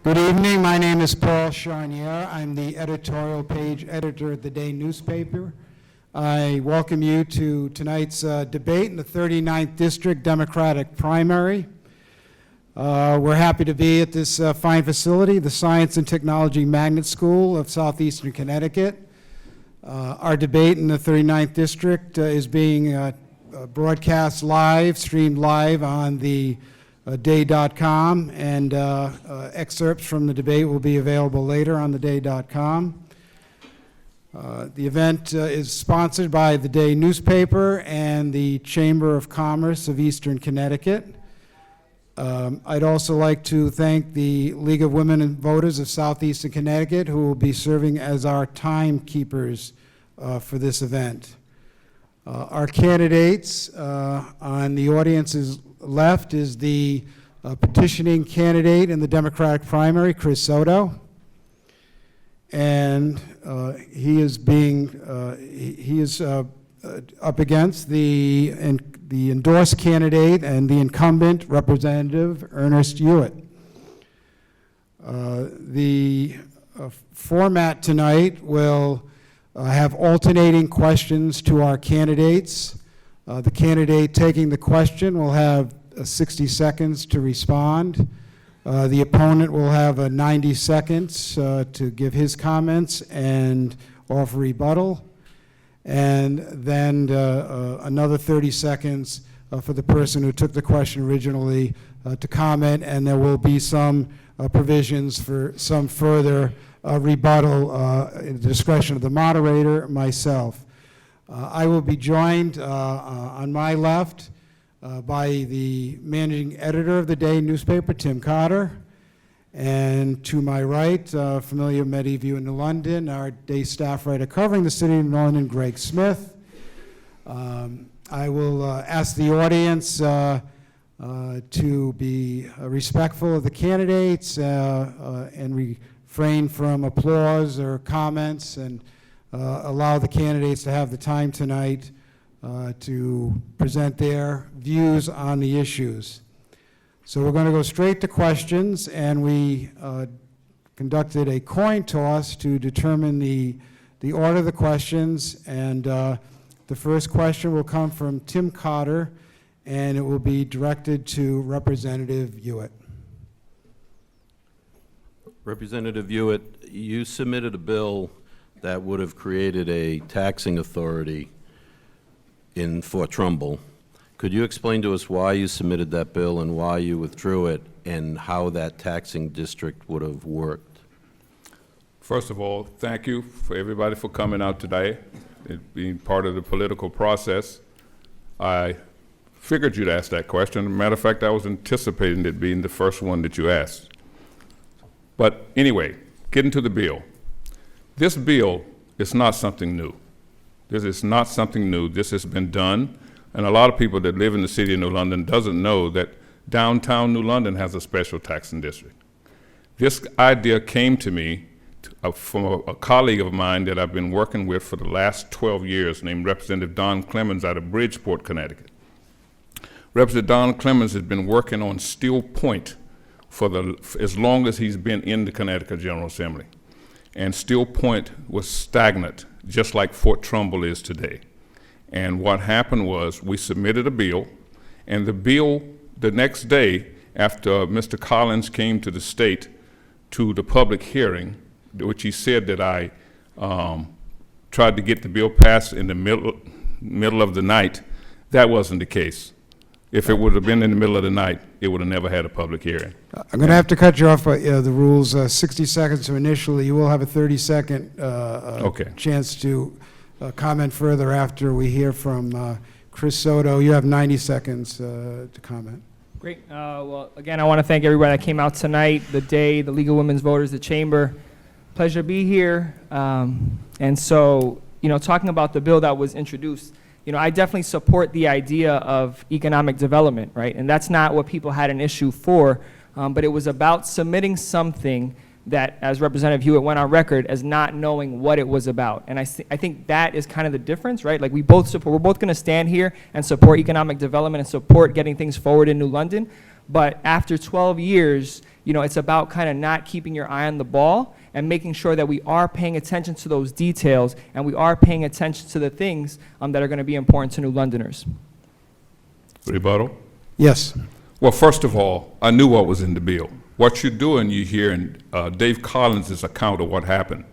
Good evening. My name is Paul Charnier. I'm the editorial page editor at the Day newspaper. I welcome you to tonight's debate in the 39th District Democratic primary. We're happy to be at this fine facility, the Science and Technology Magnet School of Southeastern Connecticut. Our debate in the 39th District is being broadcast live, streamed live on the day.com, and excerpts from the debate will be available later on the day.com. The event is sponsored by the Day newspaper and the Chamber of Commerce of Eastern Connecticut. I'd also like to thank the League of Women and Voters of Southeastern Connecticut, who will be serving as our timekeepers for this event. Our candidates on the audience's left is the petitioning candidate in the Democratic primary, Chris Soto, and he is up against the endorsed candidate and the incumbent representative, Ernest Hewett. The format tonight will have alternating questions to our candidates. The candidate taking the question will have 60 seconds to respond. The opponent will have 90 seconds to give his comments and offer rebuttal. And then another 30 seconds for the person who took the question originally to comment, and there will be some provisions for some further rebuttal at the discretion of the moderator, myself. I will be joined on my left by the managing editor of the Day newspaper, Tim Cotter, and to my right, familiar Mediview in New London, our Day staff writer covering the city of New London, Greg Smith. I will ask the audience to be respectful of the candidates and refrain from applause or comments, and allow the candidates to have the time tonight to present their views on the issues. So we're going to go straight to questions, and we conducted a coin toss to determine the order of the questions, and the first question will come from Tim Cotter, and it will be directed to Representative Hewett. Representative Hewett, you submitted a bill that would have created a taxing authority in Fort Trumbull. Could you explain to us why you submitted that bill and why you withdrew it, and how that taxing district would have worked? First of all, thank you for everybody for coming out today, it being part of the political process. I figured you'd ask that question. As a matter of fact, I was anticipating it being the first one that you asked. But anyway, getting to the bill. This bill is not something new. This is not something new. This has been done, and a lot of people that live in the city of New London doesn't know that downtown New London has a special taxing district. This idea came to me from a colleague of mine that I've been working with for the last 12 years, named Representative Don Clemens out of Bridgeport, Connecticut. Representative Don Clemens has been working on Steel Point for as long as he's been in the Connecticut General Assembly. And Steel Point was stagnant, just like Fort Trumbull is today. And what happened was we submitted a bill, and the bill, the next day after Mr. Collins came to the state to the public hearing, which he said that I tried to get the bill passed in the middle of the night, that wasn't the case. If it would have been in the middle of the night, it would have never had a public hearing. I'm going to have to cut you off. The rules, 60 seconds to initially. You will have a 30-second chance to comment further after we hear from Chris Soto. You have 90 seconds to comment. Great. Well, again, I want to thank everybody that came out tonight, the Day, the League of Women's Voters, the Chamber. Pleasure to be here. And so, talking about the bill that was introduced, I definitely support the idea of economic development, right? And that's not what people had an issue for, but it was about submitting something that, as Representative Hewett went on record, as not knowing what it was about. And I think that is kind of the difference, right? Like we're both going to stand here and support economic development and support getting things forward in New London, but after 12 years, it's about kind of not keeping your eye on the ball and making sure that we are paying attention to those details and we are paying attention to the things that are going to be important to New Londoners. Rebuttal? Yes. Well, first of all, I knew what was in the bill. What you're doing, you hear in Dave Collins' account of what happened.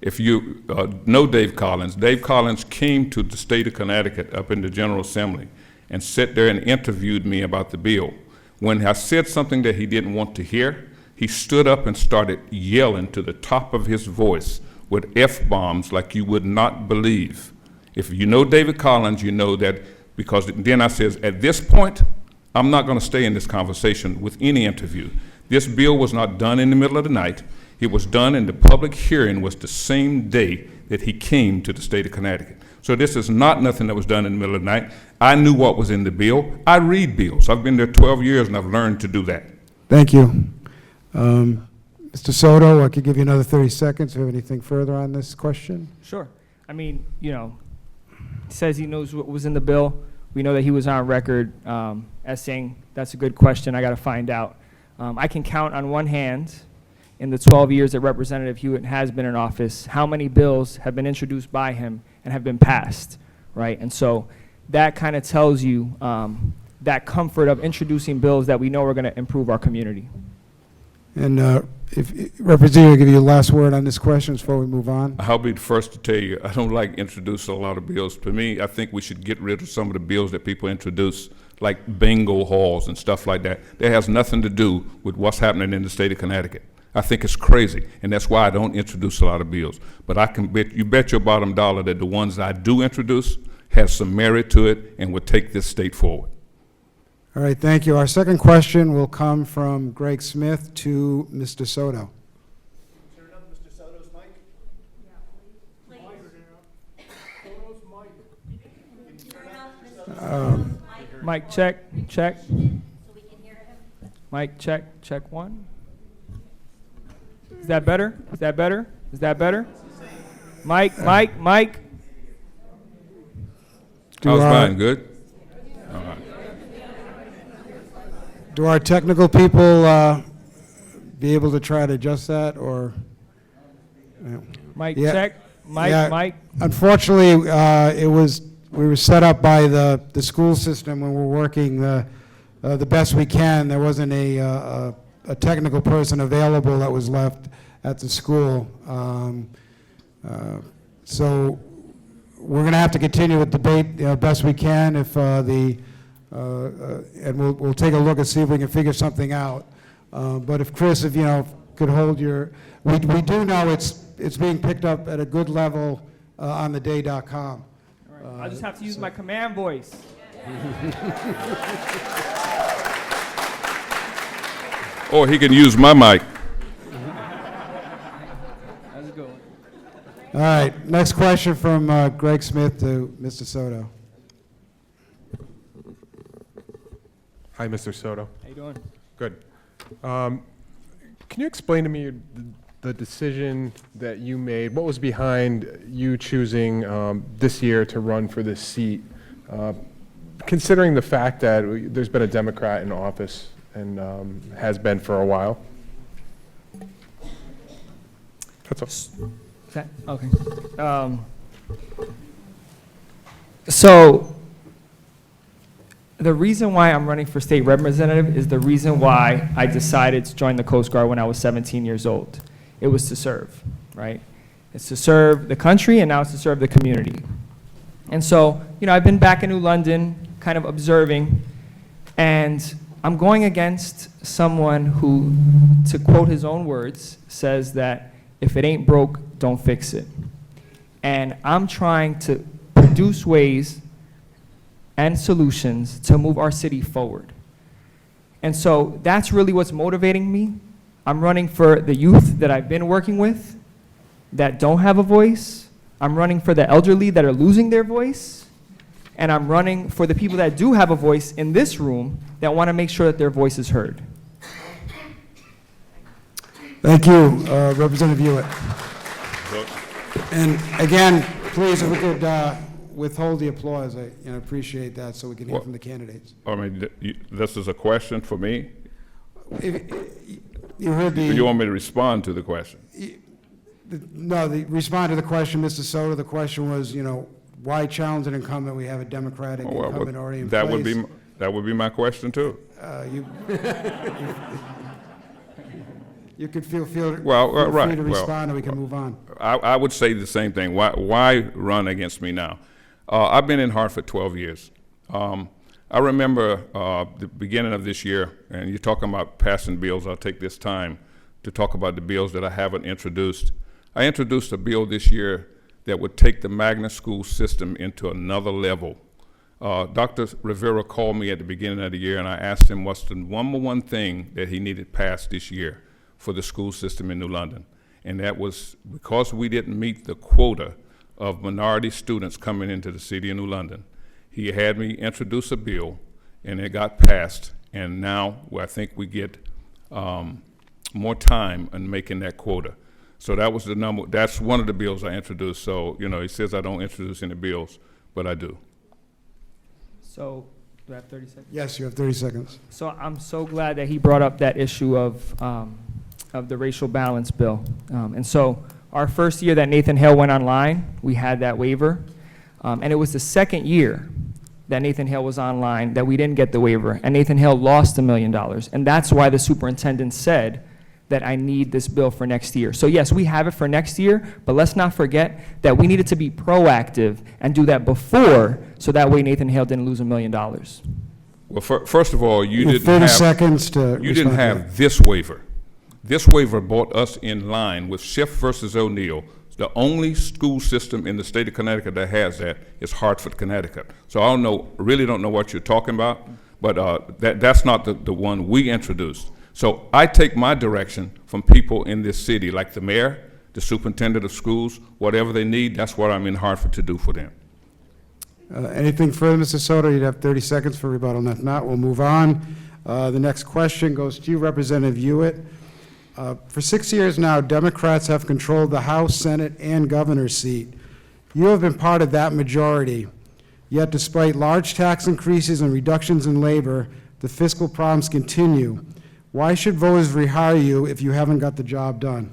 If you know Dave Collins came to the state of Connecticut up in the General Assembly and sat there and interviewed me about the bill. When I said something that he didn't want to hear, he stood up and started yelling to the top of his voice with F-bombs like you would not believe. If you know David Collins, you know that, because then I says, at this point, I'm not going to stay in this conversation with any interview. This bill was not done in the middle of the night. It was done, and the public hearing was the same day that he came to the state of Connecticut. So this is not nothing that was done in the middle of the night. I knew what was in the bill. I read bills. I've been there 12 years, and I've learned to do that. Thank you. Mr. Soto, I could give you another 30 seconds. Do you have anything further on this question? Sure. I mean, he says he knows what was in the bill. We know that he was on record as saying, that's a good question, I got to find out. I can count on one hand, in the 12 years that Representative Hewett has been in office, how many bills have been introduced by him and have been passed, right? And so that kind of tells you that comfort of introducing bills that we know are going to improve our community. And if Representative, give you the last word on this question before we move on. I'll be the first to tell you, I don't like introducing a lot of bills. To me, I think we should get rid of some of the bills that people introduce, like bingo halls and stuff like that. That has nothing to do with what's happening in the state of Connecticut. I think it's crazy, and that's why I don't introduce a lot of bills. But I can bet, you bet your bottom dollar that the ones I do introduce has some merit to it and will take this state forward. All right, thank you. Our second question will come from Greg Smith to Mr. Soto. Turn up Mr. Soto's mic. Yeah, please. Soto's mic. Turn up Mr. Soto's mic. Mic check, check. So we can hear him. Mic check, check one. Is that better? Is that better? Is that better? Mic, mic, mic. How's mine, good? All right. Do our technical people be able to try to adjust that, or? Mic Yeah. check, mic, Yeah. mic. Unfortunately, we were set up by the school system when we're working the best we can. There wasn't a technical person available that was left at the school. So we're going to have to continue with debate best we can if and we'll take a look and see if we can figure something out. But if Chris, if could hold your, we do know it's being picked up at a good level on the day.com. All right. I'll just have to use my command voice. Or he can use my mic. How's it going? All right, next question from Greg Smith to Mr. Soto. Hi, Mr. Soto. How you doing? Good. Can you explain to me the decision that you made? What was behind you choosing this year to run for this seat, considering the fact that there's been a Democrat in office and has been for a while? That's all. Okay. So the reason why I'm running for state representative is the reason why I decided to join the Coast Guard when I was 17 years old. It was to serve, right? It's to serve the country, and now it's to serve the community. And so, I've been back in New London, kind of observing, and I'm going against someone who, to quote his own words, says that if it ain't broke, don't fix it. And I'm trying to produce ways and solutions to move our city forward. And so that's really what's motivating me. I'm running for the youth that I've been working with that don't have a voice. I'm running for the elderly that are losing their voice. And I'm running for the people that do have a voice in this room that want to make sure that their voice is heard. Thank you, Representative Hewett. And again, please, if we could withhold the applause, I appreciate that, so we can hear from the candidates. I mean, this is a question for me? You heard Do you want me to respond to the question? No, respond to the question, Mr. Soto. The question was, why challenge an incumbent? We have a Democratic Well, incumbent already in that place. that would be my question too. You could feel Well, free right, to well, respond, or we can move on. I would say the same thing. Why run against me now? I've been in Hartford 12 years. I remember the beginning of this year, and you're talking about passing bills. I'll take this time to talk about the bills that I haven't introduced. I introduced a bill this year that would take the magnet school system into another level. Dr. Rivera called me at the beginning of the year, and I asked him what's the one thing that he needed passed this year for the school system in New London. And that was because we didn't meet the quota of minority students coming into the city of New London. He had me introduce a bill, and it got passed, and now I think we get more time in making that quota. So that was the number. That's one of the bills I introduced. So, he says I don't introduce any bills, but I do. So, do I have 30 seconds? Yes, you have 30 seconds. So I'm so glad that he brought up that issue of the racial balance bill. And so our first year that Nathan Hale went online, we had that waiver. And it was the second year that Nathan Hale was online that we didn't get the waiver. And Nathan Hale lost $1 million. And that's why the superintendent said that I need this bill for next year. So yes, we have it for next year, but let's not forget that we needed to be proactive and do that before, so that way Nathan Hale didn't lose $1 million. Well, first of all, you have 30 seconds to you didn't respond to have this waiver. This waiver brought us in line with Schiff versus O'Neill. The only school system in the state of Connecticut that has that is Hartford, Connecticut. So I really don't know what you're talking about, but that's not the one we introduced. So I take my direction from people in this city, like the mayor, the superintendent of schools, whatever they need, that's what I'm in Hartford to do for them. Anything further, Mr. Soto? You'd have 30 seconds for rebuttal, and if not, we'll move on. The next question goes to you, Representative Hewett. For 6 years now, Democrats have controlled the House, Senate, and governor's seat. You have been part of that majority. Yet despite large tax increases and reductions in labor, the fiscal problems continue. Why should voters rehire you if you haven't got the job done?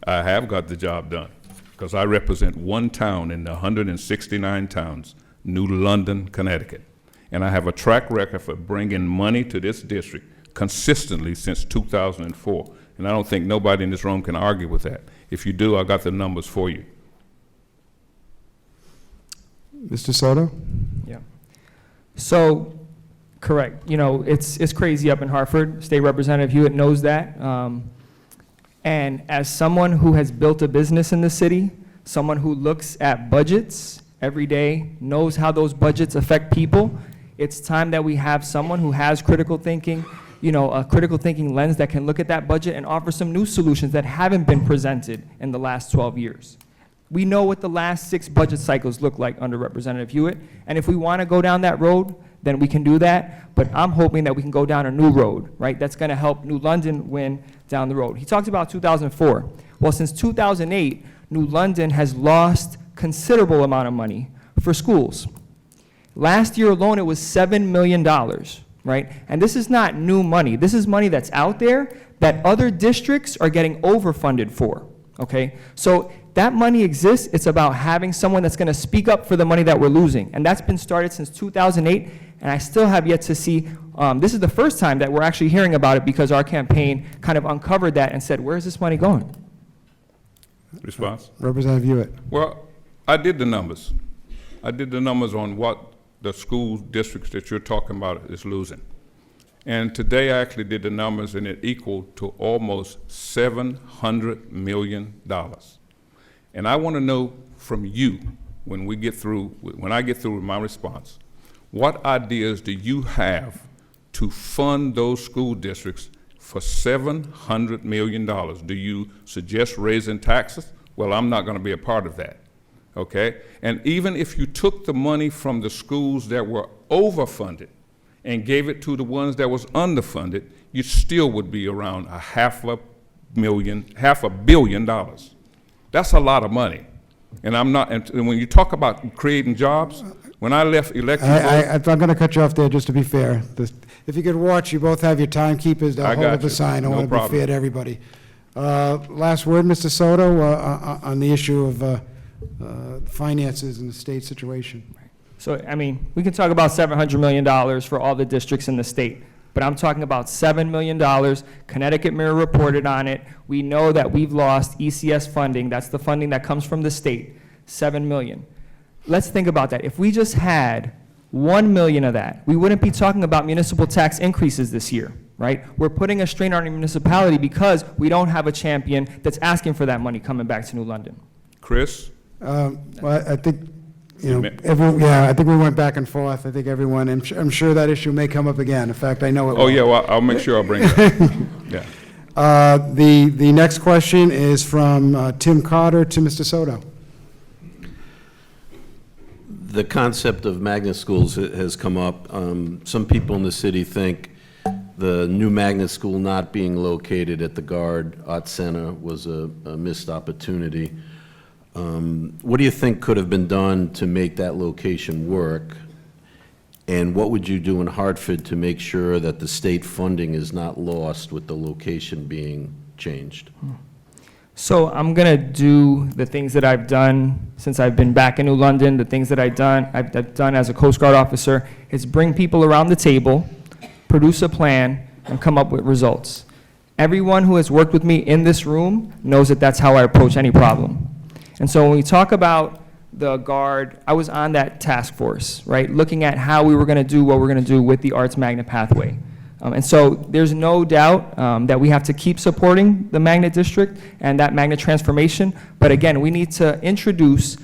I have got the job done, because I represent one town in the 169 towns, New London, Connecticut. And I have a track record for bringing money to this district consistently since 2004. And I don't think nobody in this room can argue with that. If you do, I got the numbers for you. Mr. Soto? Yeah. So, correct. It's crazy up in Hartford. State Representative Hewett knows that. And as someone who has built a business in the city, someone who looks at budgets every day, knows how those budgets affect people, it's time that we have someone who has critical thinking, a critical thinking lens that can look at that budget and offer some new solutions that haven't been presented in the last 12 years. We know what the last 6 budget cycles look like under Representative Hewett, and if we want to go down that road, then we can do that, but I'm hoping that we can go down a new road, right? That's going to help New London win down the road. He talked about 2004. Well, since 2008, New London has lost considerable amount of money for schools. Last year alone, it was $7 million, right? And this is not new money. This is money that's out there that other districts are getting overfunded for, okay? So that money exists. It's about having someone that's going to speak up for the money that we're losing. And that's been started since 2008, and I still have yet to see, this is the first time that we're actually hearing about it, because our campaign kind of uncovered that and said, where's this money going? Response? Representative Hewett. Well, I did the numbers. I did the numbers on what the school districts that you're talking about is losing. And today I actually did the numbers, and it equaled to almost $700 million. And I want to know from you, when I get through with my response, what ideas do you have to fund those school districts for $700 million? Do you suggest raising taxes? Well, I'm not going to be a part of that, okay? And even if you took the money from the schools that were overfunded and gave it to the ones that was underfunded, you still would be around $500 million. That's a lot of money. And I'm not, and when you talk about creating jobs, When I left elected I'm going to cut you off there, just to be fair. If you could watch, you both have your timekeepers. They'll I hold got up the you. sign. I No want to be problem. fair to everybody. Last word, Mr. Soto, on the issue of finances and the state situation. So, I mean, we can talk about $700 million for all the districts in the state, but I'm talking about $7 million. Connecticut Mirror reported on it. We know that we've lost ECS funding. That's the funding that comes from the state, $7 million. Let's think about that. If we just had 1 million of that, we wouldn't be talking about municipal tax increases this year, right? We're putting a strain on our municipality because we don't have a champion that's asking for that money coming back to New London. Chris, Well, I think, you know, Amen. I think we went back and forth. I think everyone, I'm sure that issue may come up again. In fact, I know it will. oh yeah, well, I'll make sure I bring it up. Yeah. The next question is from Tim Carter to Mr. Soto. The concept of magnet schools has come up. Some people in the city think the new magnet school not being located at the Guard Art Center was a missed opportunity. What do you think could have been done to make that location work? And what would you do in Hartford to make sure that the state funding is not lost with the location being changed? So I'm gonna do the things that I've done since I've been back in New London. The things that I've done as a Coast Guard officer is bring people around the table, produce a plan, and come up with results. Everyone who has worked with me in this room knows that that's how I approach any problem. And so when we talk about the Guard, I was on that task force, right? Looking at how we were gonna do what we're gonna do with the Arts Magnet Pathway. And so there's no doubt that we have to keep supporting the Magnet District and that Magnet transformation. But again, we need to introduce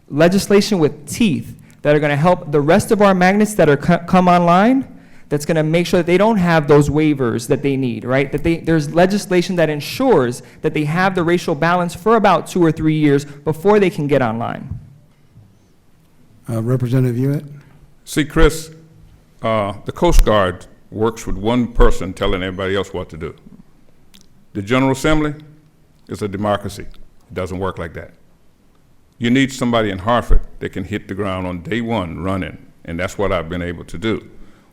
legislation with teeth that are going to help the rest of our magnets that are come online, that's going to make sure that they don't have those waivers that they need, right? That there's legislation that ensures that they have the racial balance for about 2 or 3 years before they can get online. Representative Hewett? See, Chris, the Coast Guard works with one person telling everybody else what to do. The General Assembly is a democracy. It doesn't work like that. You need somebody in Hartford that can hit the ground on day one running, and that's what I've been able to do.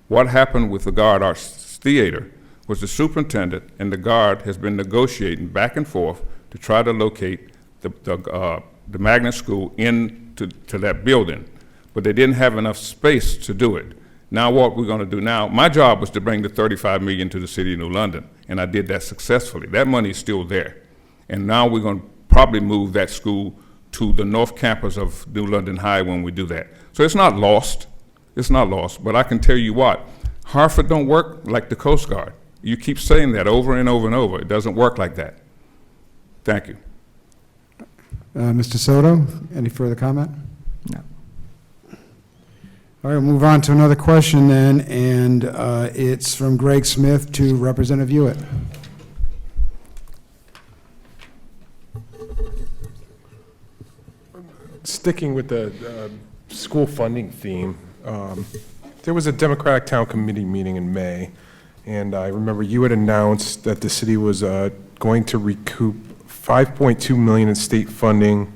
What happened with the Guard Arts Theater was the superintendent and the Guard has been negotiating back and forth to try to locate the magnet school into that building, but they didn't have enough space to do it. Now what we're going to do now, my job was to bring the $35 million to the city of New London, and I did that successfully. That money is still there. And now we're going to probably move that school to the north campus of New London High when we do that. So it's not lost. It's not lost. But I can tell you what, Hartford don't work like the Coast Guard. You keep saying that over and over and over. It doesn't work like that. Thank you. Mr. Soto, any further comment? No. All right, we'll move on to another question then, and it's from Greg Smith to Representative Hewett. Sticking with the school funding theme, there was a Democratic Town Committee meeting in May, and I remember you had announced that the city was going to recoup $5.2 million in state funding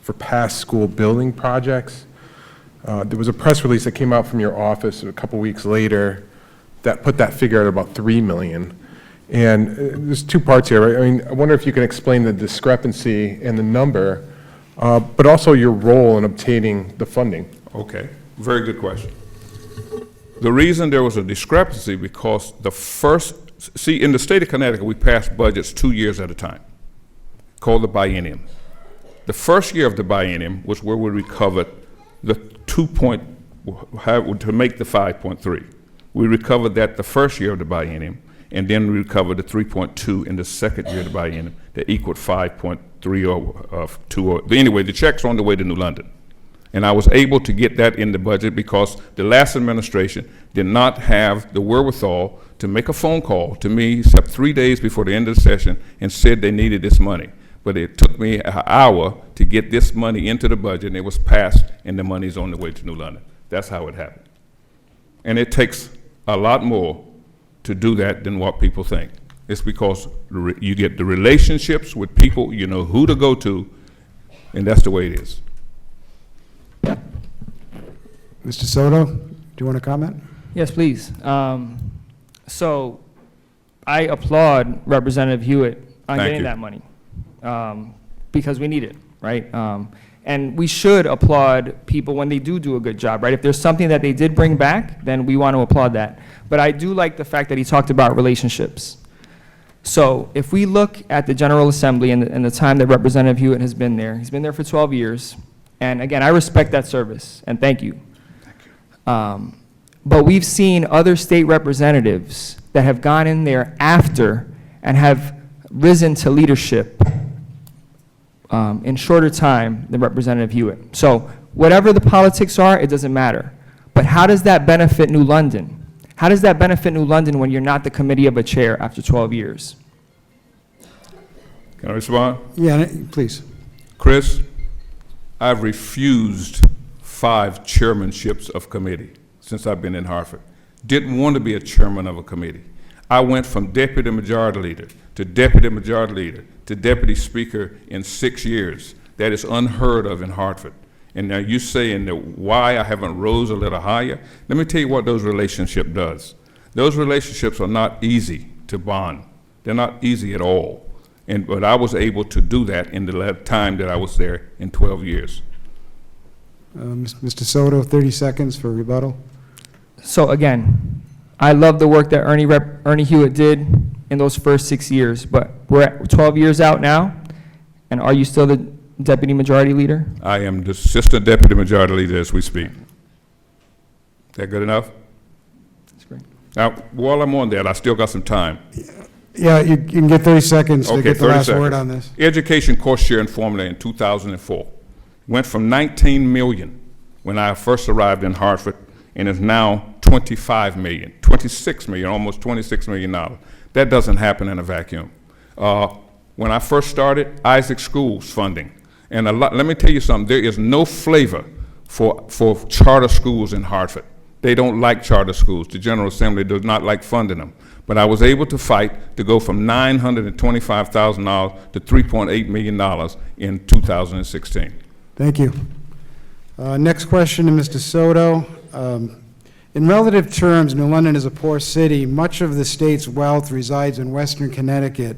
for past school building projects. There was a press release that came out from your office a couple weeks later that put that figure at about $3 million. And there's two parts here, right? I mean, I wonder if you can explain the discrepancy in the number, but also your role in obtaining the funding. Okay, very good question. The reason there was a discrepancy because in the state of Connecticut, we pass budgets 2 years at a time, called the biennium. The first year of the biennium was where we recovered the to make the 5.3. We recovered that the first year of the biennium, and then we recovered the 3.2 in the second year of the biennium that equaled 5.3 or anyway, the check's on the way to New London. And I was able to get that in the budget because the last administration did not have the wherewithal to make a phone call to me except 3 days before the end of the session and said they needed this money. But it took me an hour to get this money into the budget, and it was passed, and the money's on the way to New London. That's how it happened. And it takes a lot more to do that than what people think. It's because you get the relationships with people, you know who to go to, and that's the way it is. Mr. Soto, do you want to comment? Yes, please. So I applaud Representative Hewett on Thank getting you. that money because we need it, right? And we should applaud people when they do a good job, right? If there's something that they did bring back, then we want to applaud that. But I do like the fact that he talked about relationships. So if we look at the General Assembly and the time that Representative Hewett has been there, he's been there for 12 years. And again, I respect that service, and thank you. But we've seen other state representatives that have gone in there after and have risen to leadership in shorter time than Representative Hewett. So whatever the politics are, it doesn't matter. But how does that benefit New London? How does that benefit New London when you're not the committee of a chair after 12 years? Can I respond? Yeah, please. Chris, I've refused 5 chairmanships of committee since I've been in Hartford. Didn't want to be a chairman of a committee. I went from deputy majority leader to deputy majority leader to deputy speaker in 6 years. That is unheard of in Hartford. And now you saying that why I haven't rose a little higher? Let me tell you what those relationships does. Those relationships are not easy to bond. They're not easy at all. But I was able to do that in the time that I was there in 12 years. Mr. Soto, 30 seconds for rebuttal. So again, I love the work that Ernie Hewett did in those first 6 years, but we're at 12 years out now, and are you still the deputy majority leader? I am the assistant deputy majority leader as we speak. That good enough? That's great. Now, while I'm on that, I still got some time. Yeah, you can get 30 seconds to Okay, get the 30 last seconds. word on this. Education cost sharing formula in 2004 went from 19 million when I first arrived in Hartford, and is now 25 million, 26 million, almost $26 million. That doesn't happen in a vacuum. When I first started, Isaac Schools funding, and let me tell you something, there is no flavor for charter schools in Hartford. They don't like charter schools. The General Assembly does not like funding them. But I was able to fight to go from $925,000 to $3.8 million in 2016. Thank you. Next question to Mr. Soto. In relative terms, New London is a poor city. Much of the state's wealth resides in Western Connecticut.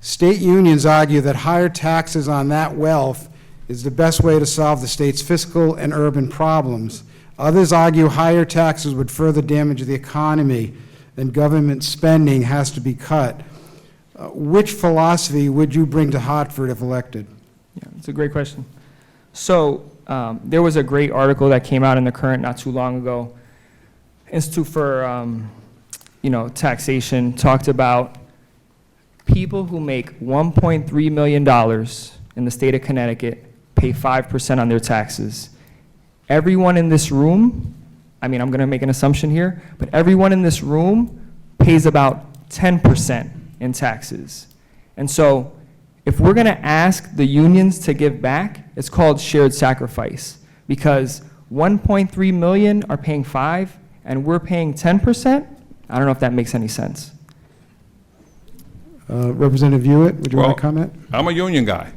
State unions argue that higher taxes on that wealth is the best way to solve the state's fiscal and urban problems. Others argue higher taxes would further damage the economy and government spending has to be cut. Which philosophy would you bring to Hartford if elected? Yeah, it's a great question. So there was a great article that came out in the Current not too long ago. Institute for Taxation talked about people who make $1.3 million in the state of Connecticut pay 5% on their taxes. Everyone in this room, I'm going to make an assumption here, but everyone in this room pays about 10% in taxes. And so if we're going to ask the unions to give back, it's called shared sacrifice, because 1.3 million are paying 5 and we're paying 10%. I don't know if that makes any sense. Representative Hewett, would you want Well, to comment? I'm a union guy.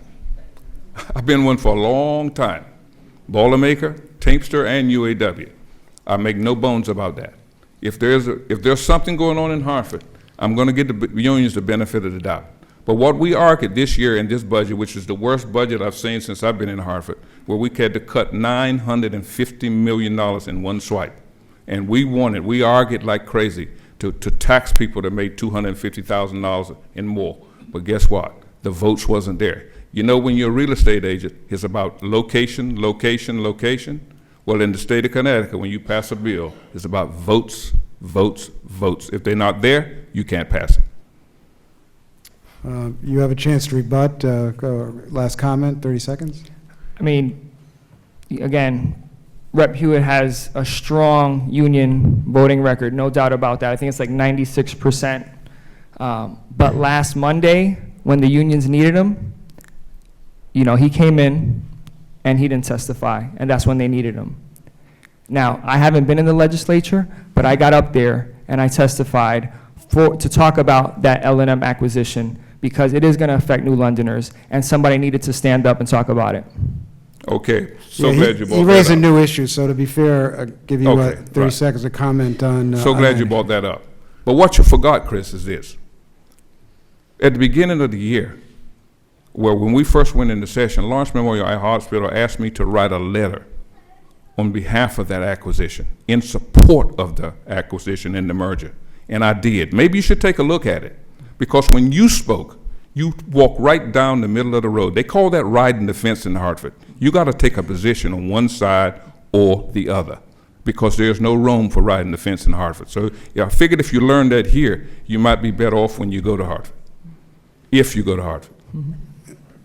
I've been one for a long time. Boilermaker, Teamster, and UAW. I make no bones about that. If there's something going on in Hartford, I'm going to get the unions the benefit of the doubt. But what we argued this year in this budget, which is the worst budget I've seen since I've been in Hartford, where we had to cut $950 million in one swipe. And we argued like crazy to tax people that made $250,000 and more. But guess what? The votes wasn't there. You know, when you're a real estate agent, it's about location, location, location. Well, in the state of Connecticut, when you pass a bill, it's about votes, votes, votes. If they're not there, you can't pass it. You have a chance to rebut. Last comment, 30 seconds. I mean, again, Rep. Hewett has a strong union voting record, no doubt about that. I think it's like 96%. But last Monday, when the unions needed him, he came in and he didn't testify, and that's when they needed him. Now, I haven't been in the legislature, but I got up there and I testified to talk about that L&M acquisition, because it is going to affect New Londoners, and somebody needed to stand up and talk about it. Okay, so Yeah, glad you brought He that raised a up. new issue, so to be fair, I'll give you Okay, 30 right. seconds to comment on. So on glad that you issue. brought that up. But what you forgot, Chris, is this. At the beginning of the year, well, when we first went into session, Lawrence Memorial Hospital asked me to write a letter on behalf of that acquisition, in support of the acquisition and the merger. And I did. Maybe you should take a look at it. Because when you spoke, you walked right down the middle of the road. They call that riding the fence in Hartford. You got to take a position on one side or the other, because there's no room for riding the fence in Hartford. So yeah, I figured if you learned that here, you might be better off when you go to Hartford, if you go to Hartford.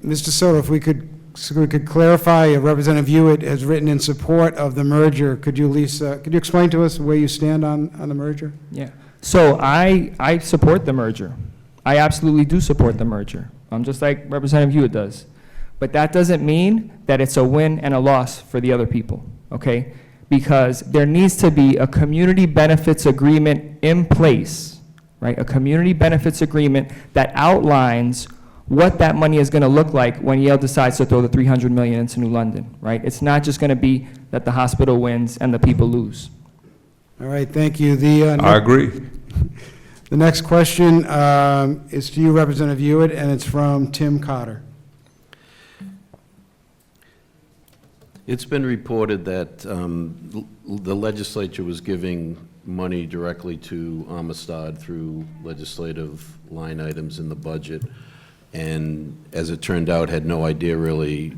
Mr. Soto, if we could clarify, Representative Hewett has written in support of the merger. Could you at least, could you explain to us where you stand on the merger? Yeah. So I support the merger. I absolutely do support the merger, just like Representative Hewett does. But that doesn't mean that it's a win and a loss for the other people, okay? Because there needs to be a community benefits agreement in place, right? A community benefits agreement that outlines what that money is going to look like when Yale decides to throw the $300 million into New London, right? It's not just going to be that the hospital wins and the people lose. All right, thank you. I agree. The next question is to you, Representative Hewett, and it's from Tim Cotter. It's been reported that the legislature was giving money directly to Amistad through legislative line items in the budget, and as it turned out, had no idea really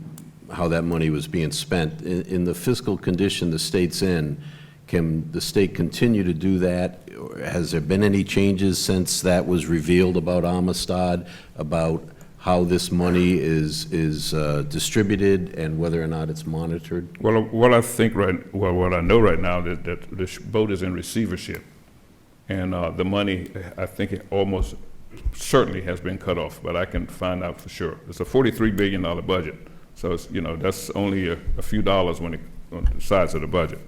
how that money was being spent. In the fiscal condition the state's in, can the state continue to do that? Has there been any changes since that was revealed about Amistad, about how this money is distributed and whether or not it's monitored? Well, what I think what I know right now that the boat is in receivership, and the money, I think it almost certainly has been cut off, but I can find out for sure. It's a $43 billion budget, so it's, that's only a few dollars on the size of the budget.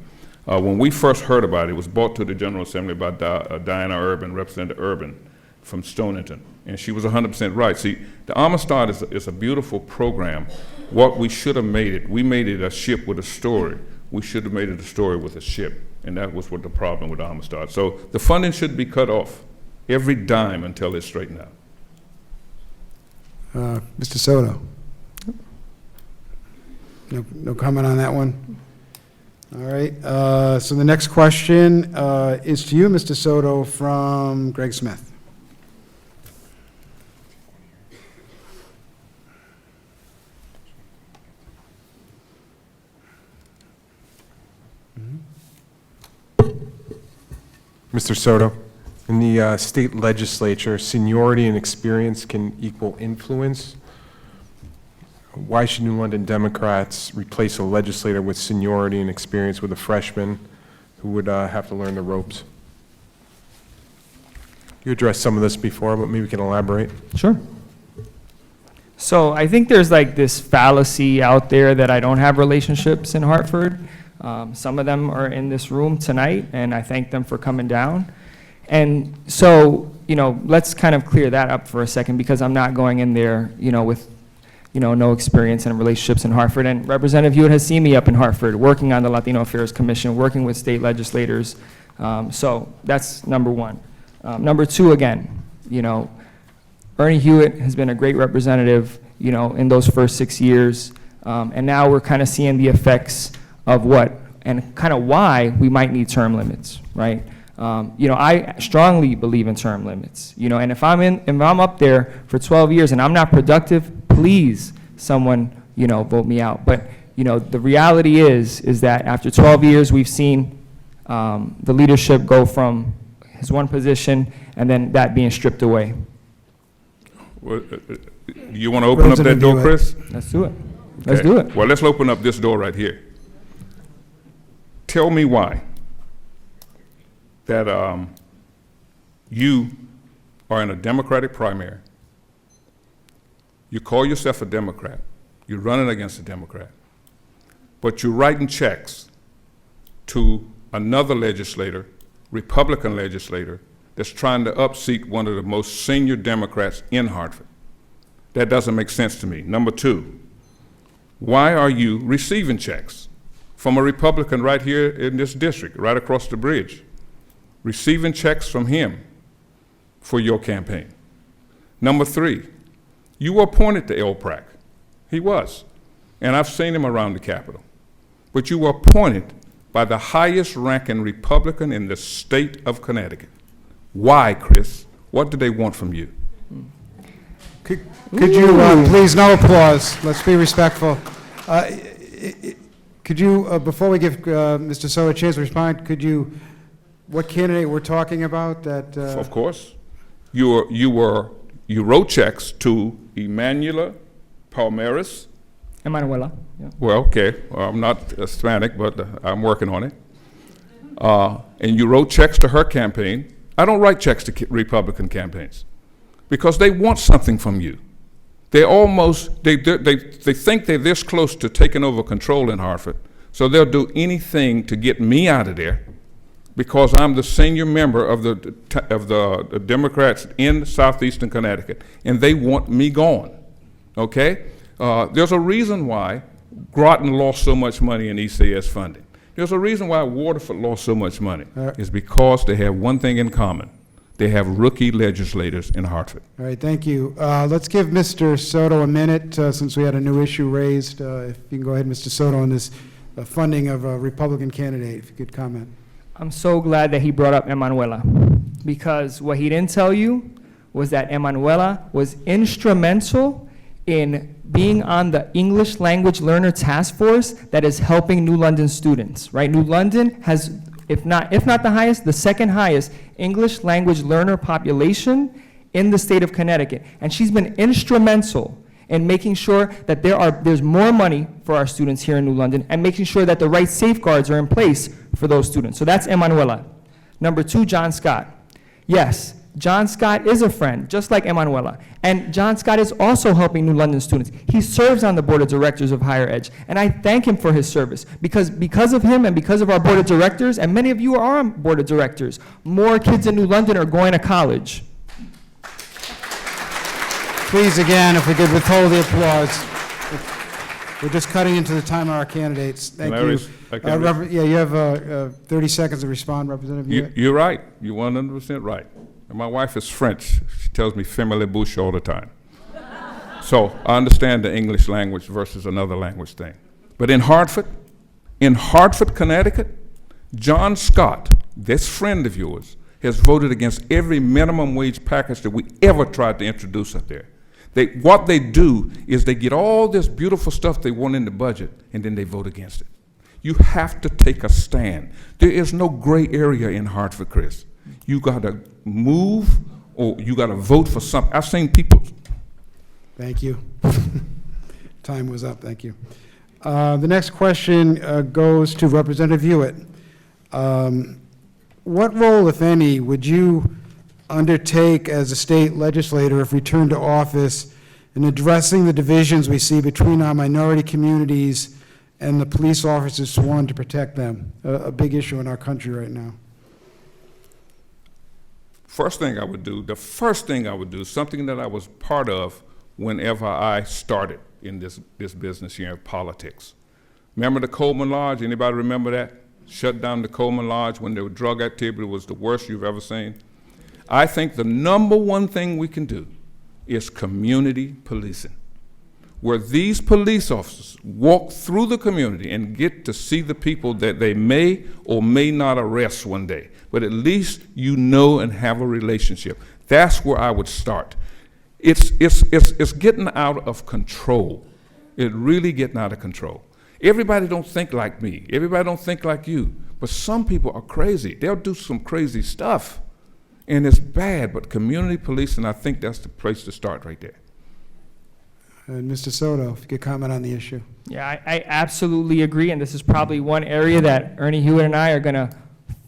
When we first heard about it, it was brought to the General Assembly by Diana Urban, Representative Urban from Stonington, and she was 100% right. See, the Amistad is a beautiful program. What we should have made it, we made it a ship with a story. We should have made it a story with a ship, and that was what the problem with Amistad. So the funding should be cut off, every dime, until it's straightened out. Mr. Soto? No comment on that one? All right, so the next question is to you, Mr. Soto, from Greg Smith. Mr. Soto, in the state legislature, seniority and experience can equal influence. Why should New London Democrats replace a legislator with seniority and experience with a freshman who would have to learn the ropes? You addressed some of this before, but maybe we can elaborate. Sure. So I think there's like this fallacy out there that I don't have relationships in Hartford. Some of them are in this room tonight, and I thank them for coming down. And so, let's kind of clear that up for a second, because I'm not going in there, with, no experience and relationships in Hartford. And Representative Hewett has seen me up in Hartford, working on the Latino Affairs Commission, working with state legislators. So that's number one. Number two, again, Ernie Hewett has been a great representative, in those first 6 years. And now we're kind of seeing the effects of what and kind of why we might need term limits, right? I strongly believe in term limits, and if I'm up there for 12 years and I'm not productive, please, someone, vote me out. But, the reality is that after 12 years, we've seen the leadership go from his one position and then that being stripped away. Well, you want to open up that door, Chris? Let's do it. Let's Okay. do it. Well, let's open up this door right here. Tell me why that you are in a Democratic primary. You call yourself a Democrat. You're running against a Democrat. But you're writing checks to another legislator, Republican legislator, that's trying to upseat one of the most senior Democrats in Hartford. That doesn't make sense to me. Number two, Why are you receiving checks from a Republican right here in this district, right across the bridge? Receiving checks from him for your campaign. Number 3, you were appointed to LPRAC. He was. And I've seen him around the Capitol. But you were appointed by the highest ranking Republican in the state of Connecticut. Why, Chris? What do they want from you? Could you, please, no applause, let's be respectful. Could you, before we give Mr. Soto a chance to respond, could you, what candidate we're talking about that? Of course. You wrote checks to Emanuela Palmeras. Emanuela. Yeah. Well, okay, I'm not Hispanic, but I'm working on it. And you wrote checks to her campaign. I don't write checks to Republican campaigns because they want something from you. They almost, they think they're this close to taking over control in Hartford, so they'll do anything to get me out of there because I'm the senior member of the Democrats in southeastern Connecticut, and they want me gone, okay? There's a reason why Groton lost so much money in ECS funding. There's a reason why Waterford lost so much money. It's because they have one thing in common. They have rookie legislators in Hartford. All right, thank you. Let's give Mr. Soto a minute, since we had a new issue raised. If you can go ahead, Mr. Soto, on this funding of a Republican candidate, if you could comment. I'm so glad that he brought up Emanuela, because what he didn't tell you was that Emanuela was instrumental in being on the English Language Learner Task Force that is helping New London students, right? New London has, if not the highest, the second highest English language learner population in the state of Connecticut. And she's been instrumental in making sure that there's more money for our students here in New London and making sure that the right safeguards are in place for those students. So that's Emanuela. Number 2, John Scott. Yes, John Scott is a friend, just like Emanuela. And John Scott is also helping New London students. He serves on the Board of Directors of Higher Ed, and I thank him for his service, because of him and because of our Board of Directors, and many of you are on Board of Directors, more kids in New London are going to college. Please, again, if we could withhold the applause. We're just cutting into the time of our candidates. Thank you. Yeah, you have 30 seconds to respond, Representative Hewett. You're right. You're 100% right. And my wife is French. She tells me "femme la bouche" all the time. So I understand the English language versus another language thing. But in Hartford, Connecticut, John Scott, this friend of yours, has voted against every minimum wage package that we ever tried to introduce up there. What they do is they get all this beautiful stuff they want in the budget, and then they vote against it. You have to take a stand. There is no gray area in Hartford, Chris. You got to move, or you got to vote for something. I've seen people. Thank you. Time was up. Thank you. The next question goes to Representative Hewett. What role, if any, would you undertake as a state legislator if returned to office in addressing the divisions we see between our minority communities and the police officers sworn to protect them? A big issue in our country right now. The first thing I would do, something that I was part of whenever I started in this business here of politics. Remember the Coleman Lodge? Anybody remember that? Shut down the Coleman Lodge when the drug activity was the worst you've ever seen. I think the number one thing we can do is community policing, where these police officers walk through the community and get to see the people that they may or may not arrest one day, but at least you know and have a relationship. That's where I would start. It's getting out of control. It's really getting out of control. Everybody don't think like me. Everybody don't think like you. But some people are crazy. They'll do some crazy stuff, and it's bad. But community policing, I think that's the place to start right there. And Mr. Soto, if you could comment on the issue. Yeah, I absolutely agree, and this is probably one area that Ernie Hewett and I are going to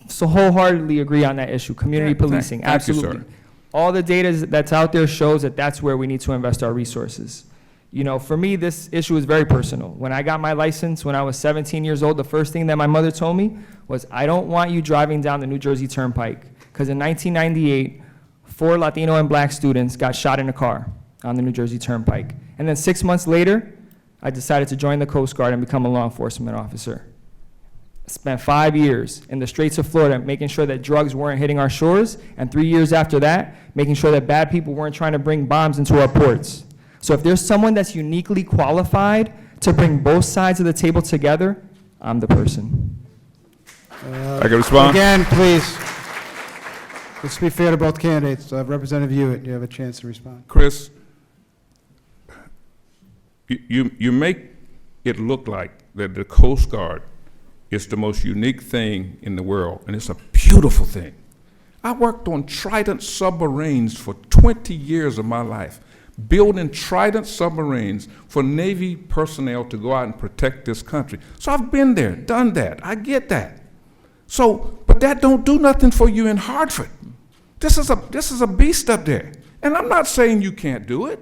so wholeheartedly agree on that issue, community policing. Thank Absolutely. you, sir. All the data that's out there shows that that's where we need to invest our resources. You know, for me, this issue is very personal. When I got my license when I was 17 years old, the first thing that my mother told me was, I don't want you driving down the New Jersey Turnpike, because in 1998, 4 Latino and black students got shot in a car on the New Jersey Turnpike. And then 6 months later, I decided to join the Coast Guard and become a law enforcement officer. Spent 5 years in the Straits of Florida making sure that drugs weren't hitting our shores, and 3 years after that, making sure that bad people weren't trying to bring bombs into our ports. So if there's someone that's uniquely qualified to bring both sides of the table together, I'm the person. I can respond? Again, please. Let's be fair to both candidates. Representative Hewett, you have a chance to respond. Chris, you make it look like that the Coast Guard is the most unique thing in the world, and it's a beautiful thing. I worked on Trident submarines for 20 years of my life, building Trident submarines for Navy personnel to go out and protect this country. So I've been there, done that. I get that. So, but that don't do nothing for you in Hartford. This is a beast up there. And I'm not saying you can't do it.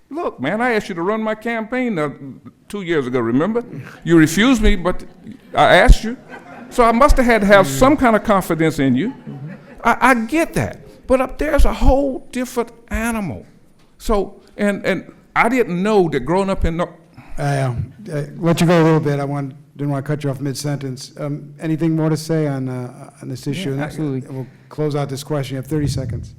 Look, man, I asked you to run my campaign 2 years ago, remember? You refused me, but I asked you. So I must have had to have some kind of confidence in you. I get that. But up there's a whole different animal. So, and I didn't know that growing up in... Let you go a little bit. Didn't want to cut you off mid-sentence. Anything more to say on this issue? Yeah, absolutely. We'll close out this question. You have 30 seconds.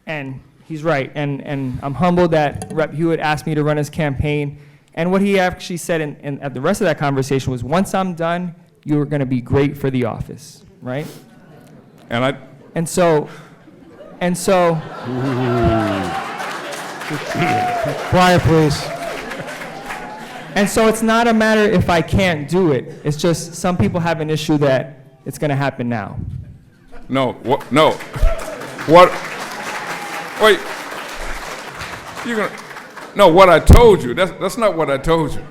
And he's right, and I'm humbled that Rep. Hewett asked me to run his campaign. And what he actually said at the rest of that conversation was, once I'm done, you're going to be great for the office, right? And so, Quiet, please. and so it's not a matter if I can't do it. It's just some people have an issue that it's going to happen now. No, what, wait, no, what I told you, that's not what I told you.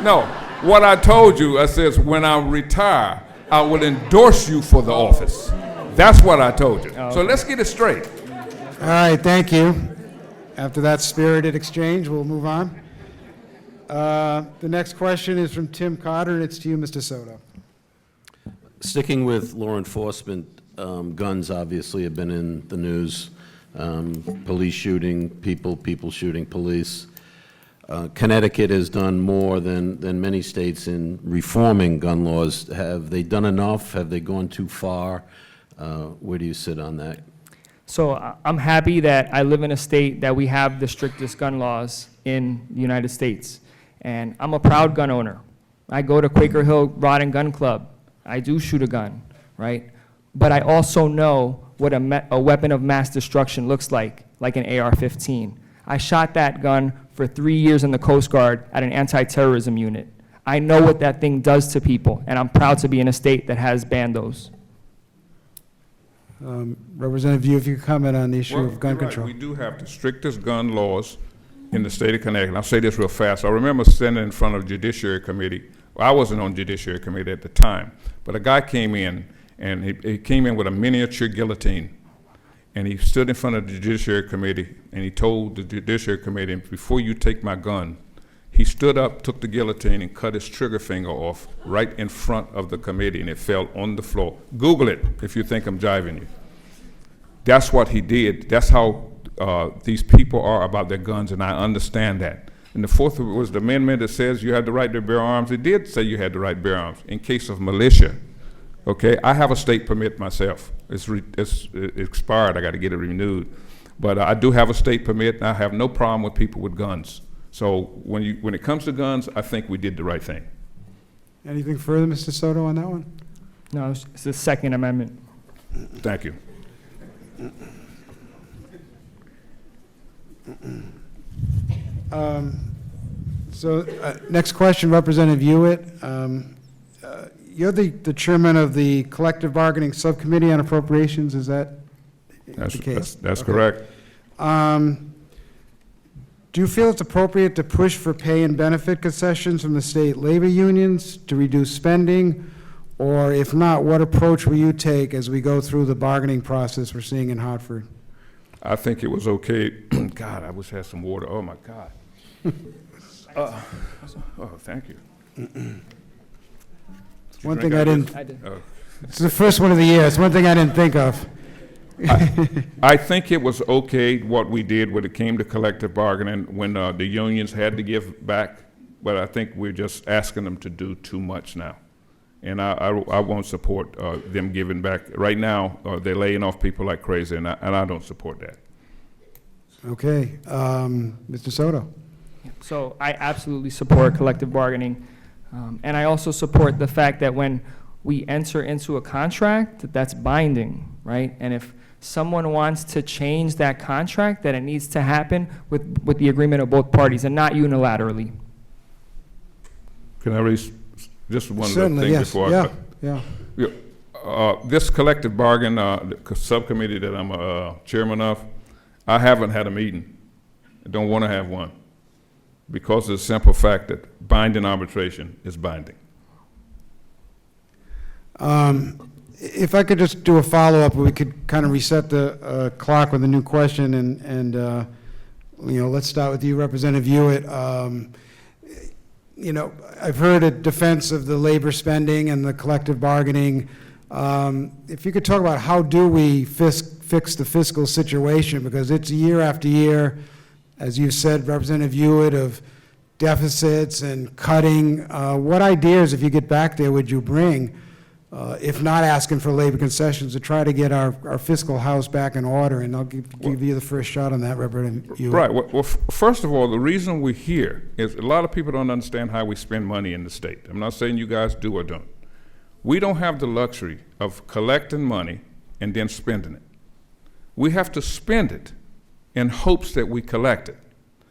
No, what I told you, I says, when I retire, I will endorse you for the office. That's what I told you. So let's get it straight. All right, thank you. After that spirited exchange, we'll move on. The next question is from Tim Cotter, and it's to you, Mr. Soto. Sticking with law enforcement, guns obviously have been in the news. Police shooting people shooting police. Connecticut has done more than many states in reforming gun laws. Have they done enough? Have they gone too far? Where do you sit on that? So I'm happy that I live in a state that we have the strictest gun laws in the United States. And I'm a proud gun owner. I go to Quaker Hill Rod and Gun Club. I do shoot a gun, right? But I also know what a weapon of mass destruction looks like an AR-15. I shot that gun for 3 years in the Coast Guard at an anti-terrorism unit. I know what that thing does to people, and I'm proud to be in a state that has banned those. Representative Yu, if you could comment on the issue of gun You're right. control. We do have the strictest gun laws in the state of Connecticut. I'll say this real fast. I remember standing in front of Judiciary Committee. Well, I wasn't on Judiciary Committee at the time, but a guy came in, and he came in with a miniature guillotine. And he stood in front of the Judiciary Committee, and he told the Judiciary Committee, before you take my gun, he stood up, took the guillotine, and cut his trigger finger off right in front of the committee, and it fell on the floor. Google it if you think I'm jiving you. That's what he did. That's how these people are about their guns, and I understand that. And the fourth was the amendment that says you had the right to bear arms. It did say you had the right to bear arms in case of militia. Okay, I have a state permit myself. It's expired. I got to get it renewed. But I do have a state permit, and I have no problem with people with guns. So when it comes to guns, I think we did the right thing. Anything further, Mr. Soto, on that one? No, it's the Second Amendment. Thank you. Next question, Representative Hewett. You're the chairman of the Collective Bargaining Subcommittee on Appropriations, is that the case? That's Okay. correct. Do you feel it's appropriate to push for pay and benefit concessions from the state labor unions to reduce spending? Or if not, what approach will you take as we go through the bargaining process we're seeing in Hartford? I think it was okay. God, I wish I had some water. Oh, my God. Thank you. One thing I didn't, I did. it's the first one of the year, it's one thing I didn't think of. I think it was okay what we did when it came to collective bargaining, when the unions had to give back, but I think we're just asking them to do too much now. And I won't support them giving back. Right now, they're laying off people like crazy, and I don't support that. Okay, Mr. Soto. So I absolutely support collective bargaining. And I also support the fact that when we enter into a contract, that's binding, right? And if someone wants to change that contract, then it needs to happen with the agreement of both parties and not unilaterally. Can I raise just one little Certainly, thing yes. before Yeah, yeah. This collective bargain subcommittee that I'm chairman of, I haven't had a meeting. I don't want to have one because of the simple fact that binding arbitration is binding. If I could just do a follow-up, we could kind of reset the clock with a new question, and let's start with you, Representative Hewett. I've heard a defense of the labor spending and the collective bargaining. If you could talk about how do we fix the fiscal situation, because it's year after year, as you said, Representative Hewett, of deficits and cutting. What ideas, if you get back there, would you bring, if not asking for labor concessions, to try to get our fiscal house back in order? And I'll give you the first shot on that, Representative Hewett. Right. Well, first of all, the reason we're here is a lot of people don't understand how we spend money in the state. I'm not saying you guys do or don't. We don't have the luxury of collecting money and then spending it. We have to spend it in hopes that we collect it.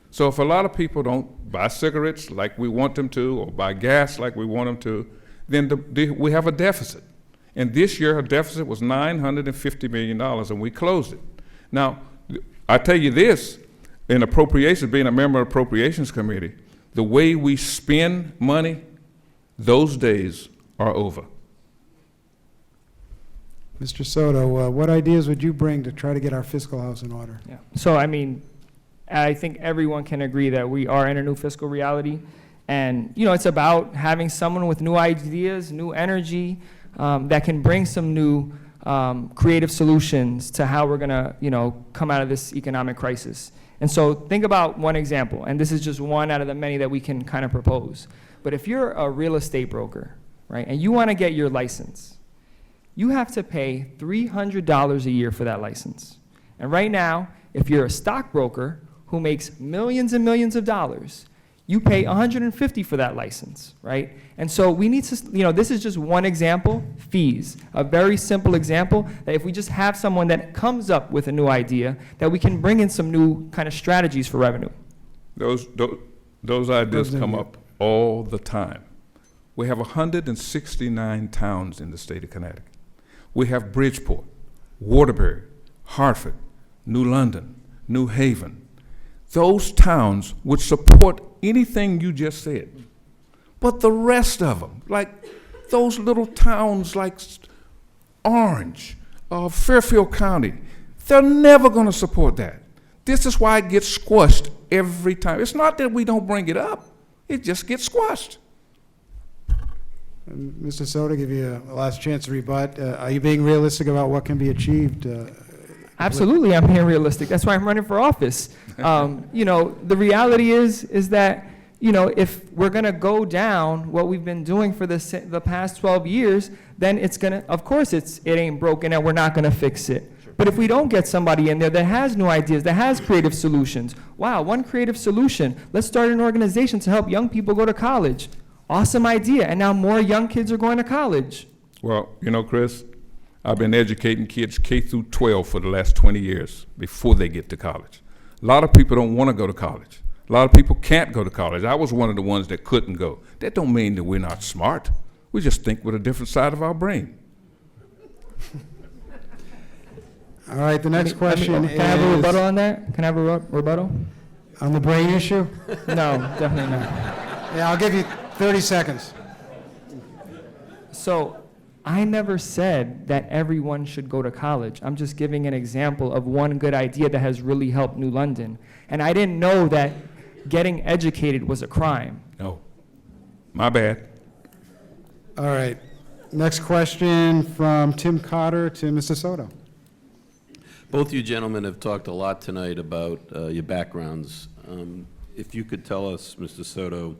So if a lot of people don't buy cigarettes like we want them to, or buy gas like we want them to, then we have a deficit. And this year, our deficit was $950 million, and we closed it. Now, I tell you this, in appropriations, being a member of the Appropriations Committee, the way we spend money, those days are over. Mr. Soto, what ideas would you bring to try to get our fiscal house in order? Yeah. So, I mean, I think everyone can agree that we are in a new fiscal reality. And, it's about having someone with new ideas, new energy, that can bring some new creative solutions to how we're going to, come out of this economic crisis. And so think about one example, and this is just one out of the many that we can kind of propose. But if you're a real estate broker, right, and you want to get your license, you have to pay $300 a year for that license. And right now, if you're a stockbroker who makes millions and millions of dollars, you pay $150 for that license, right? And so we need to, this is just one example, fees, a very simple example that if we just have someone that comes up with a new idea, that we can bring in some new kind of strategies for revenue. Those ideas come up all the time. We have 169 towns in the state of Connecticut. We have Bridgeport, Waterbury, Hartford, New London, New Haven. Those towns would support anything you just said. But the rest of them, like those little towns like Orange, Fairfield County, they're never going to support that. This is why it gets squashed every time. It's not that we don't bring it up. It just gets squashed. Mr. Soto, give you a last chance to rebut. Are you being realistic about what can be achieved? Absolutely, I'm being realistic. That's why I'm running for office. The reality is that, if we're going to go down what we've been doing for the past 12 years, then it's going to, of course, it ain't broken and we're not going to fix it. Sure. But if we don't get somebody in there that has new ideas, that has creative solutions, wow, one creative solution, let's start an organization to help young people go to college. Awesome idea, and now more young kids are going to college. Well, Chris, I've been educating kids K through 12 for the last 20 years before they get to college. A lot of people don't want to go to college. A lot of people can't go to college. I was one of the ones that couldn't go. That don't mean that we're not smart. We just think with a different side of our brain. All right, the next question is... Can I have a rebuttal on that? Can I have a rebuttal? On the brain issue? No, definitely not. Yeah, I'll give you 30 seconds. So, I never said that everyone should go to college. I'm just giving an example of one good idea that has really helped New London. And I didn't know that getting educated was a crime. No, my bad. All right. Next question from Tim Cotter to Mr. Soto. Both you gentlemen have talked a lot tonight about your backgrounds. If you could tell us, Mr. Soto,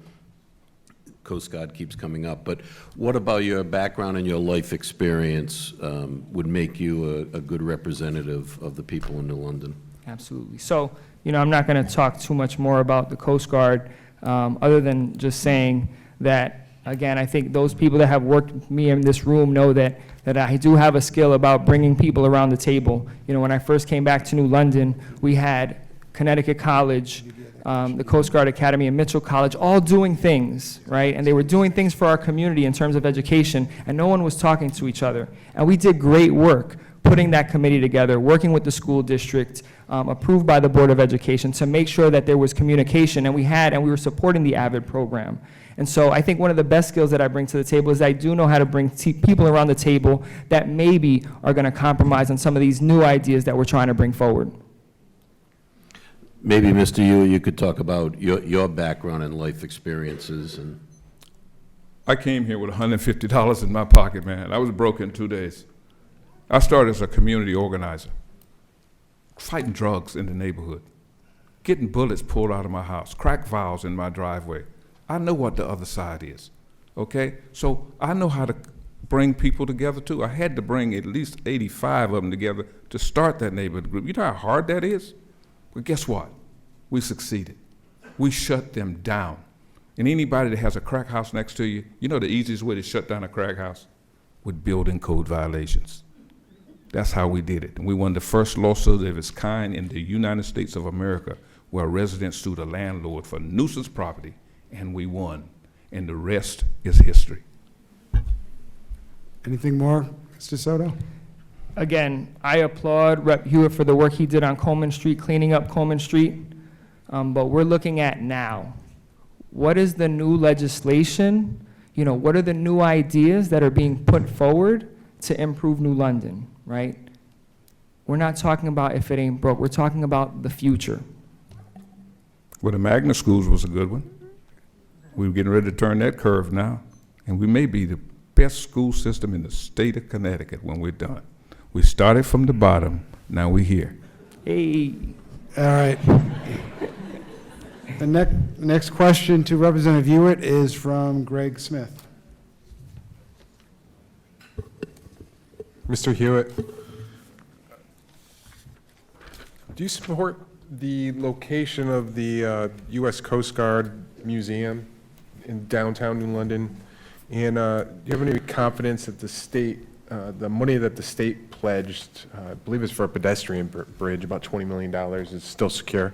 Coast Guard keeps coming up, but what about your background and your life experience would make you a good representative of the people in New London? Absolutely. So, I'm not going to talk too much more about the Coast Guard, other than just saying that, again, I think those people that have worked with me in this room know that I do have a skill about bringing people around the table. When I first came back to New London, we had Connecticut College, the Coast Guard Academy, and Mitchell College, all doing things, right? And they were doing things for our community in terms of education, and no one was talking to each other. And we did great work putting that committee together, working with the school district, approved by the Board of Education, to make sure that there was communication, and we were supporting the AVID program. And so I think one of the best skills that I bring to the table is I do know how to bring people around the table that maybe are going to compromise on some of these new ideas that we're trying to bring forward. Maybe, Mr. Hewett, you could talk about your background and life experiences. And I came here with $150 in my pocket, man. I was broke in 2 days. I started as a community organizer, fighting drugs in the neighborhood, getting bullets pulled out of my house, crack vials in my driveway. I know what the other side is, okay? So I know how to bring people together too. I had to bring at least 85 of them together to start that neighborhood group. You know how hard that is? Well, guess what? We succeeded. We shut them down. And anybody that has a crack house next to you, you know the easiest way to shut down a crack house? With building code violations. That's how we did it. And we won the first lawsuit of its kind in the United States of America, where a resident sued a landlord for nuisance property, and we won. And the rest is history. Anything more, Mr. Soto? Again, I applaud Rep. Hewett for the work he did on Coleman Street, cleaning up Coleman Street, but we're looking at now. What is the new legislation? What are the new ideas that are being put forward to improve New London, right? We're not talking about if it ain't broke. We're talking about the future. Well, the magnet schools was a good one. We're getting ready to turn that curve now, and we may be the best school system in the state of Connecticut when we're done. We started from the bottom, now we're here. Hey. All right. The next question to Representative Hewett is from Greg Smith. Mr. Hewett, do you support the location of the U.S. Coast Guard Museum in downtown New London? And do you have any confidence that the state, the money that the state pledged, I believe it's for a pedestrian bridge, about $20 million, is still secure?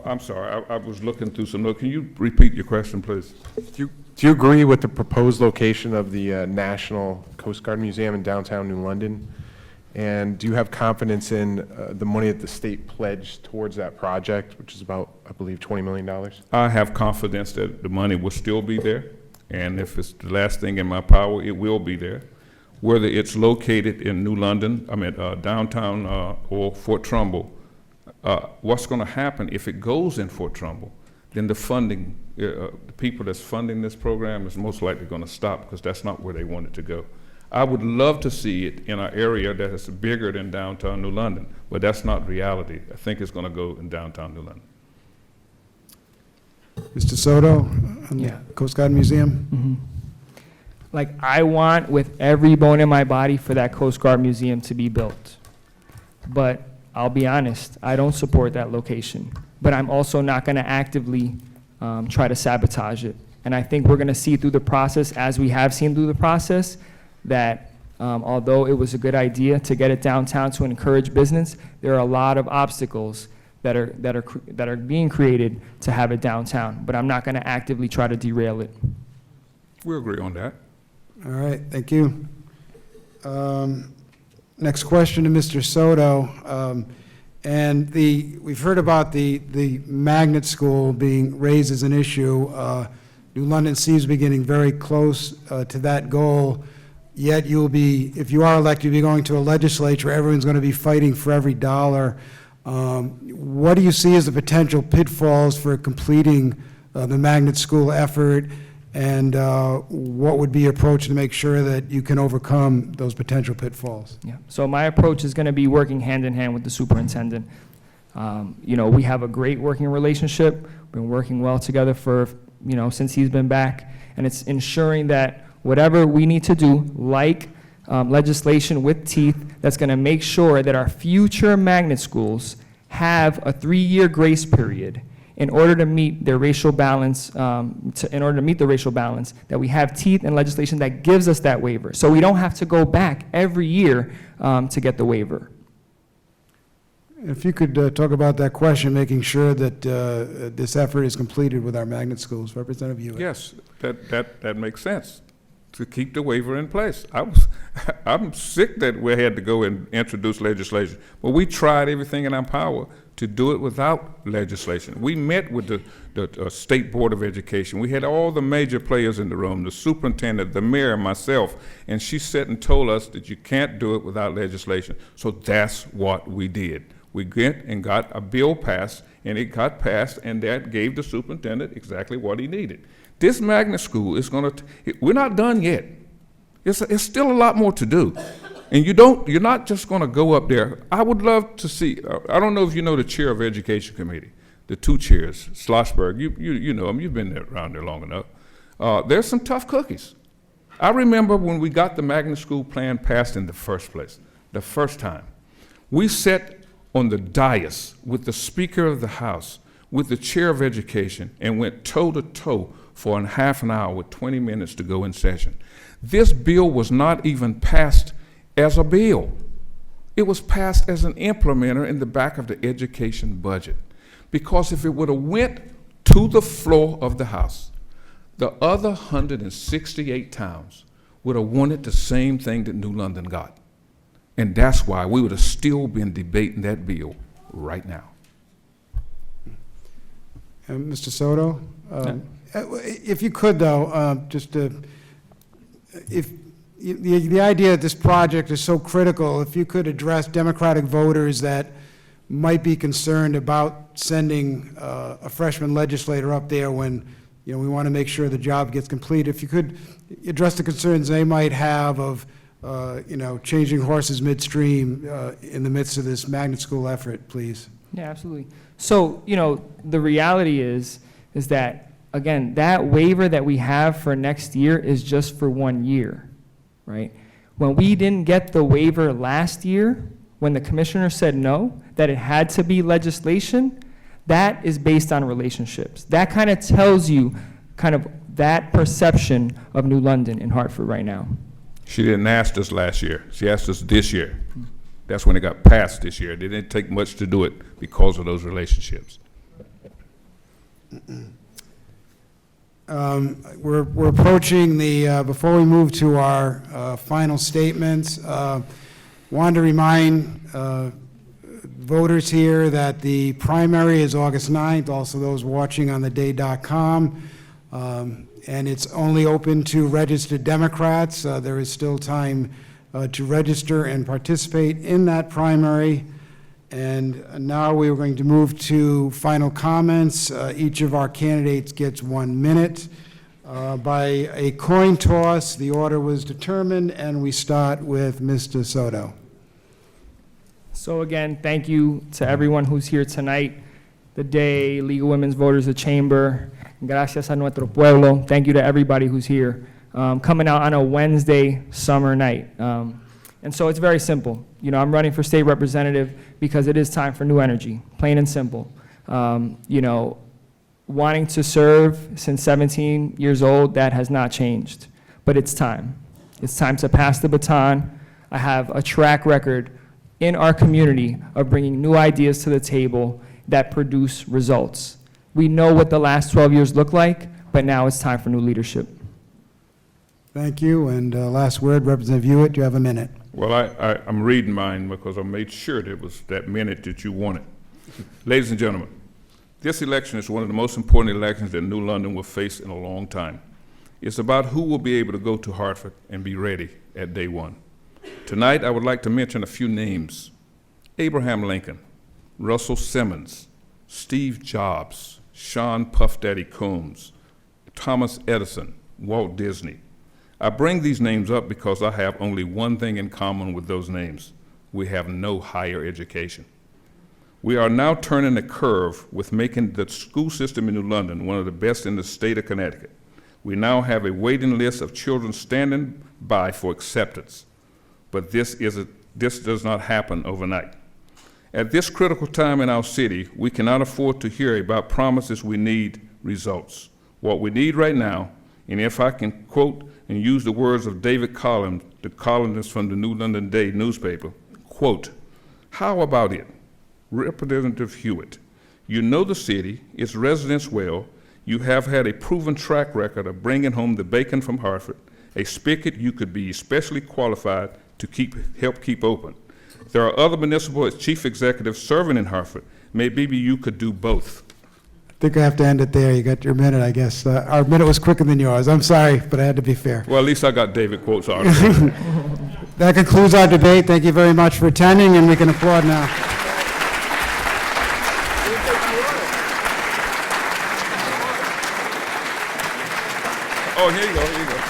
I'm sorry, I was looking through some notes. Can you repeat your question, please? Do you agree with the proposed location of the National Coast Guard Museum in downtown New London? And do you have confidence in the money that the state pledged towards that project, which is about, I believe, $20 million? I have confidence that the money will still be there, and if it's the last thing in my power, it will be there. Whether it's located in New London, downtown or Fort Trumbull, what's going to happen if it goes in Fort Trumbull, then the funding, the people that's funding this program is most likely going to stop, because that's not where they want it to go. I would love to see it in an area that is bigger than downtown New London, but that's not reality. I think it's going to go in downtown New London. Mr. Soto, on the Yeah. Coast Guard Museum? Mm-hmm. I want with every bone in my body for that Coast Guard Museum to be built. But I'll be honest, I don't support that location. But I'm also not going to actively try to sabotage it. And I think we're going to see through the process, as we have seen through the process, that although it was a good idea to get it downtown to encourage business, there are a lot of obstacles that are being created to have it downtown. But I'm not going to actively try to derail it. We agree on that. All right, thank you. Next question to Mr. Soto. We've heard about the magnet school being raised as an issue. New London seems to be getting very close to that goal. Yet you'll be, if you are elected, you'll be going to a legislature. Everyone's going to be fighting for every dollar. What do you see as the potential pitfalls for completing the magnet school effort? and what would be your approach to make sure that you can overcome those potential pitfalls? Yeah. So my approach is going to be working hand in hand with the superintendent. We have a great working relationship. We've been working well together for, since he's been back. And it's ensuring that whatever we need to do, like legislation with teeth, that's going to make sure that our future magnet schools have a 3-year grace period in order to meet their racial balance, in order to meet the racial balance, that we have teeth and legislation that gives us that waiver. So we don't have to go back every year to get the waiver. If you could talk about that question, making sure that this effort is completed with our magnet schools. Representative Hewett. Yes, that makes sense, to keep the waiver in place. I'm sick that we had to go and introduce legislation, but we tried everything in our power to do it without legislation. We met with the State Board of Education. We had all the major players in the room, the superintendent, the mayor, myself, and she sat and told us that you can't do it without legislation. So that's what we did. We went and got a bill passed, and it got passed, and that gave the superintendent exactly what he needed. This magnet school is we're not done yet. It's still a lot more to do. And you're not just gonna go up there. I would love to see, I don't know if you know the chair of Education Committee, the 2 chairs, Schlossberg, you know him, you've been around there long enough. There's some tough cookies. I remember when we got the magnet school plan passed in the first place, the first time. We sat on the dais with the Speaker of the House, with the Chair of Education, and went toe-to-toe for a half an hour with 20 minutes to go in session. This bill was not even passed as a bill. It was passed as an implementer in the back of the education budget. Because if it would have went to the floor of the House, the other 168 towns would have wanted the same thing that New London got. And that's why we would have still been debating that bill right now. Mr. Soto? If you could, though, the idea that this project is so critical, if you could address Democratic voters that might be concerned about sending a freshman legislator up there when, we want to make sure the job gets completed. If you could address the concerns they might have of changing horses midstream in the midst of this magnet school effort, please. Yeah, absolutely. So, the reality is that, again, that waiver that we have for next year is just for 1 year, right? When we didn't get the waiver last year, when the commissioner said no, that it had to be legislation, that is based on relationships. That kind of tells you that perception of New London in Hartford right now. She didn't ask us last year. She asked us this year. That's when it got passed this year. It didn't take much to do it because of those relationships. We're approaching before we move to our final statements, wanted to remind voters here that the primary is August 9th, also those watching on theday.com. And it's only open to registered Democrats. There is still time to register and participate in that primary. And now we are going to move to final comments. Each of our candidates gets 1 minute. By a coin toss, the order was determined, and we start with Mr. Soto. So again, thank you to everyone who's here tonight. The Day, League of Women's Voters, the Chamber. Gracias a nuestro pueblo. Thank you to everybody who's here. Coming out on a Wednesday summer night. And so it's very simple. I'm running for state representative because it is time for new energy, plain and simple. Wanting to serve since 17 years old, that has not changed. But it's time. It's time to pass the baton. I have a track record in our community of bringing new ideas to the table that produce results. We know what the last 12 years look like, but now it's time for new leadership. Thank you. And last word, Representative Hewett, you have a minute. Well, I'm reading mine because I made sure that it was that minute that you wanted. Ladies and gentlemen, this election is one of the most important elections that New London will face in a long time. It's about who will be able to go to Hartford and be ready at day one. Tonight, I would like to mention a few names: Abraham Lincoln, Russell Simmons, Steve Jobs, Sean Puff Daddy Combs, Thomas Edison, Walt Disney. I bring these names up because I have only one thing in common with those names. We have no higher education. We are now turning the curve with making the school system in New London one of the best in the state of Connecticut. We now have a waiting list of children standing by for acceptance, but this does not happen overnight. At this critical time in our city, we cannot afford to hear about promises. We need results. What we need right now, and if I can quote and use the words of David Collins, the columnist from the New London Day newspaper, quote, "How about it, Representative Hewett? You know the city, its residents well. You have had a proven track record of bringing home the bacon from Hartford, a spigot you could be especially qualified to help keep open. There are other municipal chief executives serving in Hartford. Maybe you could do both." I think I have to end it there. You got your minute, I guess. Our minute was quicker than yours. I'm sorry, but I had to be fair. Well, at least I got David quotes out. That concludes our debate. Thank you very much for attending, and we can applaud now. Oh, here you go, here you go.